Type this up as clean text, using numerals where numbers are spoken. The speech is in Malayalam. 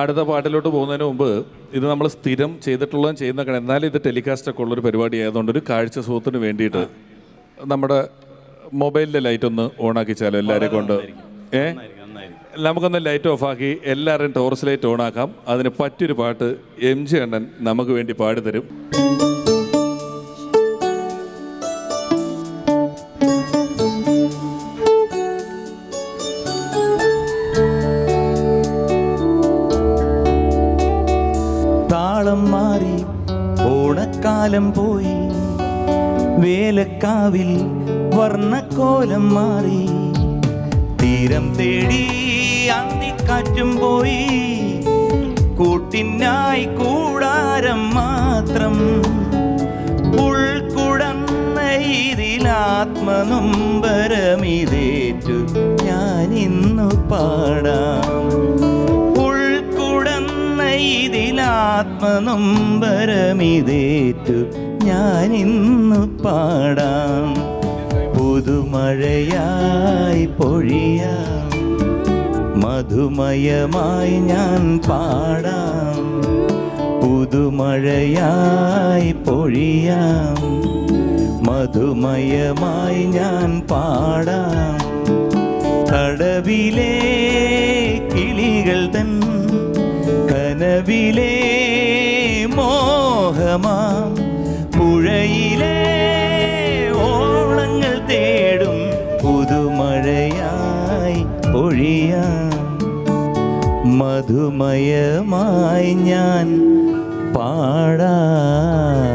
അടുത്ത പാട്ടിലോട്ട് പോകുന്നതിന് മുമ്പ് ഇത് നമ്മൾ സ്ഥിരം ചെയ്തിട്ടുള്ളതും ചെയ്യുന്നൊക്കെ, എന്നാലും ഇത് ടെലികാസ്റ്റ് ഒക്കെ ഉള്ളൊരു പരിപാടി ആയതുകൊണ്ട് ഒരു കാഴ്ച സുഖത്തിന് വേണ്ടിയിട്ട് നമ്മുടെ മൊബൈലിലെ ലൈറ്റ് ഒന്ന് ഓണാക്കിച്ചാലോ എല്ലാവരെയും കൊണ്ട്. നമുക്കൊന്ന് ലൈറ്റ് ഓഫാക്കി എല്ലാവരുടെയും ടോർച്ച് ലൈറ്റ് ഓണാക്കാം. അതിന് പറ്റിയൊരു പാട്ട് MG അണ്ണൻ നമുക്ക് വേണ്ടി പാടിത്തരും. താളം മാറി ഓണക്കാലം പോയി, വേലക്കാവിൽ വർണ്ണക്കോലം മാറി, തീരം തേടി അന്തിക്കാറ്റും പോയി, കൂട്ടിനായി കൂടാരം മാത്രം, ഉൾക്കുടന്ന ഇതിലാത്മനൊമ്പരമിതേറ്റു ഞാനിന്നു പാടാം, ഇതിലാത്മനൊമ്പരമിതേറ്റു ഞാനിന്നു പാടാം. പുതുമഴയായി പൊഴിയാം, മധുമയമായി ഞാൻ പാടാം, പുതുമഴയായി പൊഴിയാം, മധുമയമായി ഞാൻ പാടാം. തടവിലെ കിളികൾ തൻ കനവിലെ മോഹമാം, പുഴയിലെ ഓളങ്ങൾ തേടും പുതുമഴയായി പൊഴിയാം, മധുമയമായി ഞാൻ പാടാം.